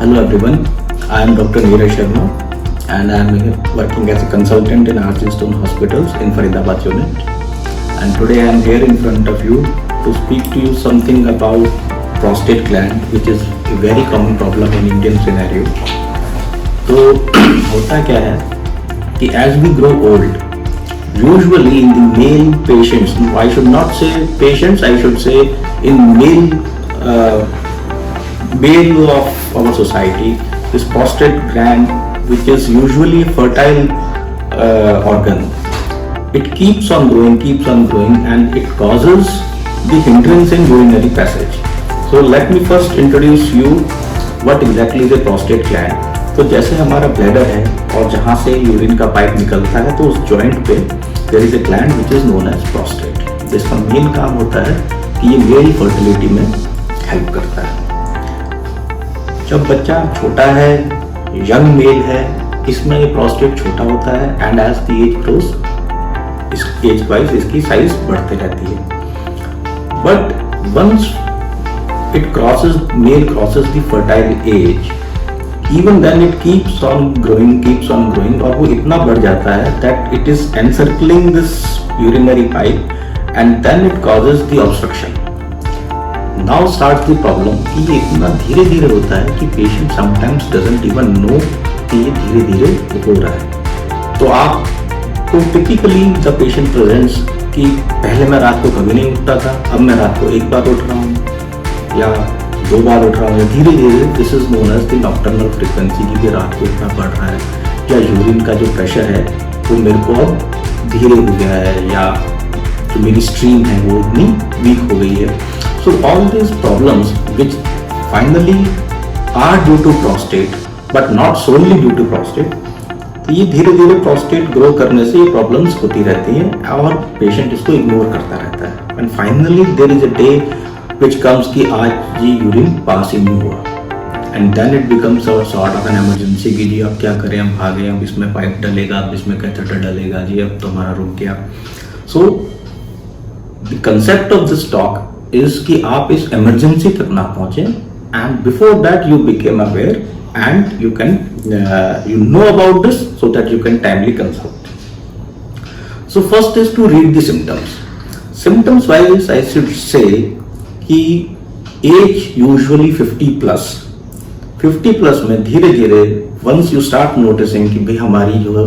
Hello everyone, I am Dr. Neeraj Sharma and I am working as a consultant in RG Stone Hospitals in Faridabad unit. And today I am here in front of you to speak to you something about prostate gland, which is a very common problem in Indian scenario. तो होता क्या है कि as we grow old, usually in the male patients, I should not say patients, I should say in male of our society, this prostate gland, which is usually a fertile organ, it keeps on growing and it causes the hindrance in urinary passage. So let me first introduce you what exactly is a prostate gland. तो जैसे हमारा bladder है और जहाँ से urine का pipe निकलता है तो उस जॉइंट पे there is a gland which is known as prostate. जिसका मेन काम होता है कि ये मेल फर्टिलिटी में हेल्प करता है. जब बच्चा छोटा है, यंग मेल है, इसमें ये प्रोस्टेट छोटा होता है and as the age grows इस एज वाइज इसकी साइज बढ़ते रहती है. But once it crosses male crosses the fertile age, even then it keeps on growing और वो इतना बढ़ जाता है that it is encircling this urinary pipe and then it causes the obstruction. Now starts the problem कि ये इतना धीरे धीरे होता है कि patient sometimes doesn't even know कि ये धीरे धीरे हो रहा है. तो आपको typically the patient presents कि पहले मैं रात को कभी नहीं उठता था, अब मैं रात को एक बार उठ रहा हूँ या 2 बार उठ रहा हूँ. धीरे धीरे this is known as the nocturnal frequency की रात को उठना पड़ रहा है, या यूरिन का जो प्रेशर है वो मेरे को अब धीरे हो गया है, या जो मेरी स्ट्रीम है वो इतनी वीक हो गई है. So all this problems which finally are due to prostate but not solely due to prostate. तो ये धीरे धीरे प्रोस्टेट ग्रो करने से ये प्रॉब्लम्स होती रहती हैं और पेशेंट इसको इग्नोर करता रहता है. And finally there is a day which comes कि आज ये यूरिन पास ही नहीं हुआ and then it becomes a sort of an emergency कि जी अब क्या करें, हम भागे, अब इसमें पाइप डलेगा, अब इसमें कैथेटर डलेगा, जी अब तो हमारा रुक गया. So the concept of this talk is कि आप इस emergency तक ना पहुंचे and before that you became aware and you can you know about this so that you can timely consult. So first is to read the symptoms. Symptoms wise I should say कि as usually 50 plus में धीरे धीरे once you start noticing कि भाई हमारी जो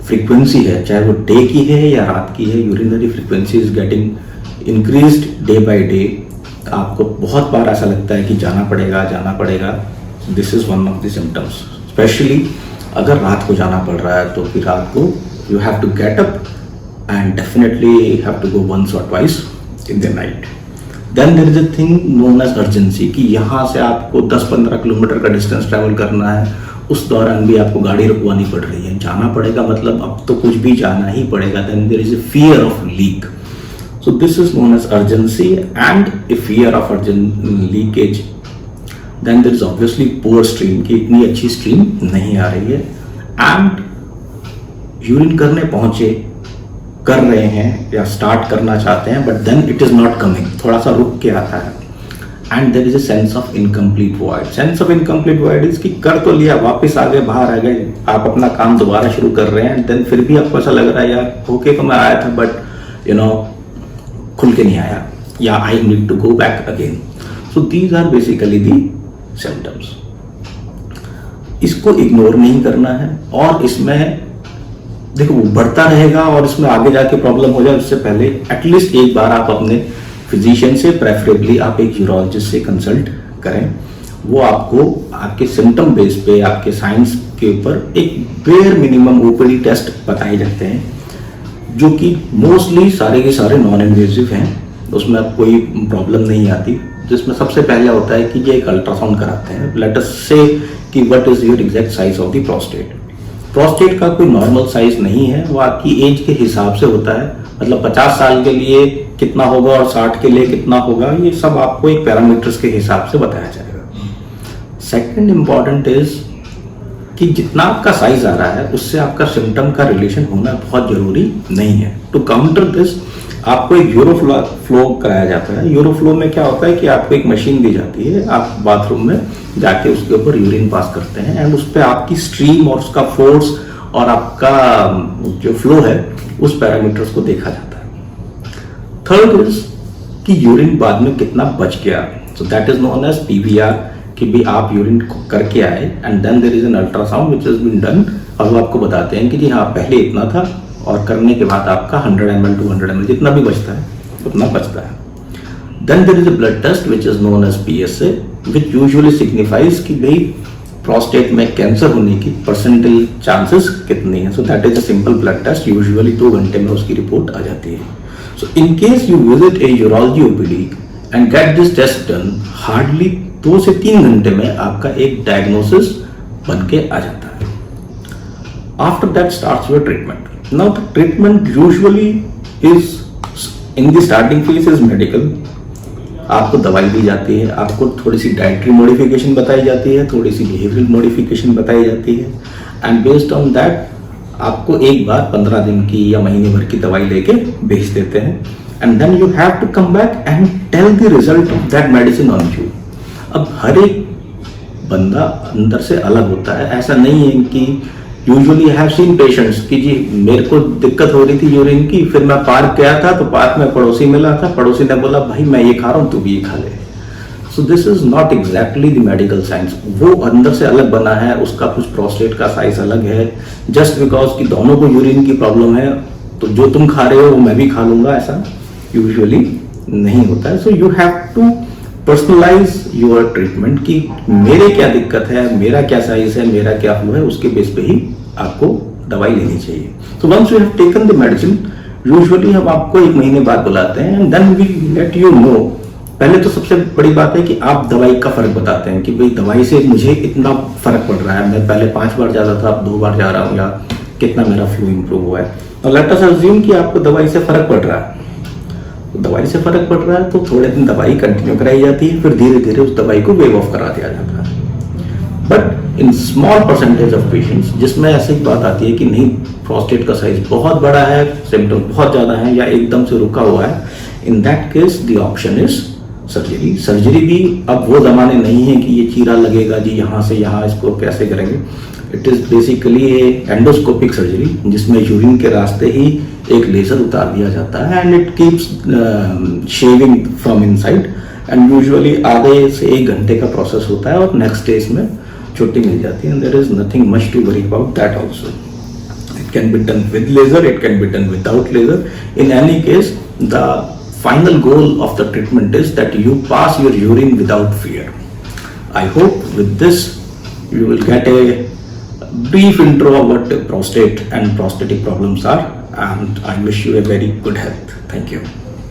frequency है, चाहे वो डे की है या रात की है, urinary frequency is getting increased day by day. आपको बहुत बार ऐसा लगता है कि जाना पड़ेगा. This is one of the symptoms. Specially अगर रात को जाना पड़ रहा है तो फिर रात को you have to get up and definitely have to go once or twice in the night. Then there is a thing known as urgency कि यहाँ से आपको 10-15 किलोमीटर का डिस्टेंस ट्रैवल करना है, उस दौरान भी आपको गाड़ी रुकवानी पड़ रही है, जाना पड़ेगा, मतलब अब तो कुछ भी जाना ही पड़ेगा. Then there is a fear of leak. So this is known as urgency and a fear of leakage. Then there is obviously poor stream कि इतनी अच्छी स्ट्रीम नहीं आ रही है and यूरिन करने कर रहे हैं या स्टार्ट करना चाहते हैं but then it is not coming, थोड़ा सा रुक के आता है. And there is a sense of incomplete void. Sense of incomplete void is कि कर तो लिया, वापस आ गए, बाहर आ गए, आप अपना काम दोबारा शुरू कर रहे हैं, देन फिर भी आपको ऐसा लग रहा है यार होके तो मैं आया था बट यू नो खुल के नहीं आया, या I need to go back again. So these are basically the symptoms. इसको इग्नोर नहीं करना है और इसमें देखो वो बढ़ता रहेगा और इसमें आगे जाके प्रॉब्लम हो जाए उससे पहले एटलीस्ट एक बार आप अपने फिजिशियन से, प्रेफरेबली आप एक यूरोलॉजिस्ट से कंसल्ट करें. वो आपको आपके सिम्टम बेस पे, आपके साइंस के ऊपर एक बेयर मिनिमम ओपीडी टेस्ट बताए जाते हैं जो कि मोस्टली सारे के सारे नॉन इन्वेजिव हैं, उसमें कोई प्रॉब्लम नहीं आती. जिसमें सबसे पहले होता है कि ये एक अल्ट्रासाउंड कराते हैं. लेट अस से कि what is your exact size of the prostate. Prostate का कोई नॉर्मल साइज नहीं है, वो आपकी एज के हिसाब से होता है. मतलब 50 साल के लिए कितना होगा और 60 के लिए कितना होगा, ये सब आपको एक पैरामीटर्स के हिसाब से बताया जाएगा. सेकंड इंपॉर्टेंट इज कि जितना आपका साइज आ रहा है उससे आपका सिम्टम का रिलेशन होना बहुत जरूरी नहीं है. टू काउंटर दिस आपको एक यूरोफ्लो कराया जाता है। यूरोफ्लो में क्या होता है कि आपको एक मशीन दी जाती है, आप बाथरूम में जाके उसके ऊपर यूरिन पास करते हैं एंड उस पर आपकी स्ट्रीम और उसका फोर्स और आपका जो फ्लो है उस पैरामीटर्स को देखा जाता है। थर्ड इज कि यूरिन बाद में कितना बच गया, so that is known as PVR, कि भी आप यूरिन करके आए and then there is an ultrasound which has been done, और वो आपको बताते हैं कि जी हाँ पहले इतना था और करने के बाद आपका 100 ml 200 ml जितना भी बचता है उतना बचता है। Then there is a blood test which is known as PSA which usually signifies कि भाई प्रोस्टेट में कैंसर होने की परसेंटेज चांसेस कितनी है। So that is a simple blood test, usually 2 घंटे में उसकी रिपोर्ट आ जाती है। So in case you visit a urology OPD and get this test done, hardly 2 से 3 घंटे में आपका एक डायग्नोसिस बन के आ जाता है। After that starts your treatment. Now the treatment usually is in the starting phase is medical. आपको दवाई दी जाती है, आपको थोड़ी सी डाइटरी मॉडिफिकेशन बताई जाती है, थोड़ी सी बिहेवियरल मॉडिफिकेशन बताई जाती है एंड बेस्ड ऑन दैट आपको एक बार 15 दिन की या महीने भर की दवाई लेके भेज देते हैं and then you have to come back and tell the result of that medicine on you. अब हर एक बंदा अंदर से अलग होता है, ऐसा नहीं है कि यूजुअली हैव सीन पेशेंट्स कि जी मेरे को दिक्कत हो रही थी यूरिन की, फिर मैं पार्क गया था तो पार्क में पड़ोसी मिला था, पड़ोसी ने बोला भाई मैं ये खा रहा हूँ तू भी ये खा ले। So this is not exactly the medical science. वो अंदर से अलग बना है, उसका कुछ प्रोस्टेट का साइज अलग है, जस्ट बिकॉज कि दोनों को यूरिन की प्रॉब्लम है तो जो तुम खा रहे हो वो मैं भी खा लूंगा, ऐसा यूजुअली नहीं होता है। So you have to personalise your treatment कि मेरे क्या दिक्कत है, मेरा क्या साइज है, मेरा क्या फ्लो है, उसके बेस पे ही आपको दवाई लेनी चाहिए। तो once you have taken the medicine, usually हम आपको 1 महीने बाद बुलाते हैं and then we let you know. पहले तो सबसे बड़ी बात है कि आप दवाई का फर्क बताते हैं कि भाई दवाई से मुझे इतना फर्क पड़ रहा है, मैं पहले 5 बार जाता था अब 2 बार जा रहा हूँ, या कितना मेरा फ्लो इंप्रूव हुआ है। और लेट अस अज्यूम कि आपको दवाई से फर्क पड़ रहा है, दवाई से फर्क पड़ रहा है तो थोड़े दिन दवाई कंटिन्यू कराई जाती है, फिर धीरे धीरे उस दवाई को वेव ऑफ करा दिया जाता है। But in small percentage of patients जिसमें ऐसी बात आती है कि नहीं प्रोस्टेट का साइज बहुत बड़ा है, सिम्टम बहुत ज्यादा है या एकदम से रुका हुआ है, in that case the option is surgery. Surgery भी अब वो जमाने नहीं है कि ये चीरा लगेगा जी यहाँ से यहाँ, इसको कैसे करेंगे। It is basically endoscopic surgery जिसमें यूरिन के रास्ते ही एक लेजर उतार दिया जाता है and it keeps shaving from inside and usually आधे से 1 घंटे का प्रोसेस होता है और नेक्स्ट डेज में छुट्टी मिल जाती है। There is nothing much to worry about that also. It can be done with laser, it can be done without laser. In any case the final goal of the treatment is that you pass your urine without fear. I hope with this you will get a brief intro of what prostate and prostatic problems are, and I wish you a very good health. Thank you.